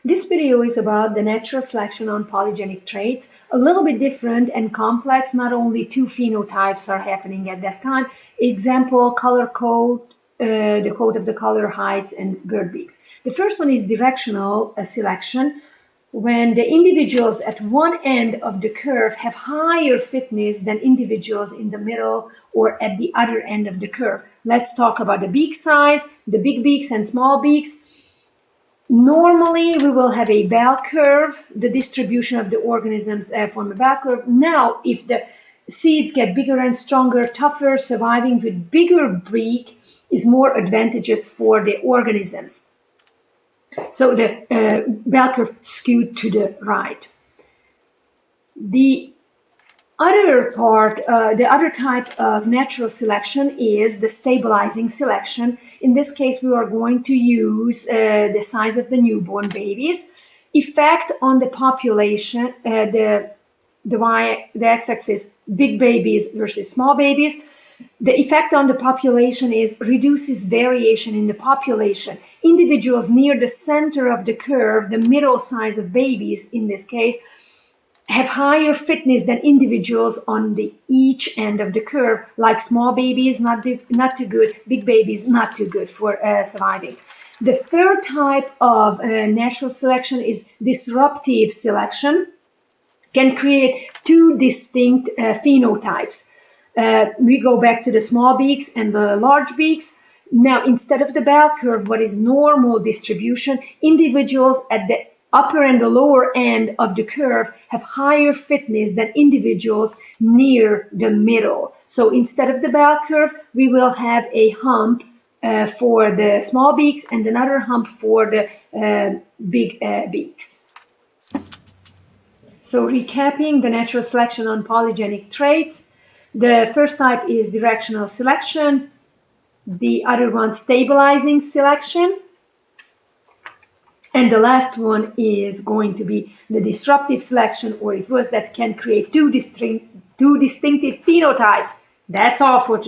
This video is about the natural selection on polygenic traits, a little bit different and complex. Not only two phenotypes are happening at that time. Example, color code, the code of the color, heights, and bird beaks. The first one is directional selection, when the individuals at one end of the curve have higher fitness than individuals in the middle or at the other end of the curve. Let's talk about the beak size, the big beaks and small beaks. Normally, we will have a bell curve. The distribution of the organisms form a bell curve. Now, if the seeds get bigger and stronger, tougher, surviving with bigger beak is more advantageous for the organisms. So the bell curve skewed to the right. The other part, the other type of natural selection is the stabilizing selection. In this case, we are going to use the size of the newborn babies. Effect on the population, the x-axis, big babies versus small babies. The effect on the population is reduces variation in the population. Individuals near the center of the curve, the middle size of babies in this case, have higher fitness than individuals on the each end of the curve, like small babies, not too good, big babies, not too good for surviving. The third type of natural selection is disruptive selection, can create two distinct phenotypes. We go back to the small beaks and the large beaks. Now, instead of the bell curve, what is normal distribution, individuals at the upper and the lower end of the curve have higher fitness than individuals near the middle. So instead of the bell curve, we will have a hump for the small beaks and another hump for the big beaks. So recapping the natural selection on polygenic traits, the first type is directional selection, the other one stabilizing selection, and the last one is going to be the disruptive selection, or it was that can create two distinctive phenotypes. That's all for today.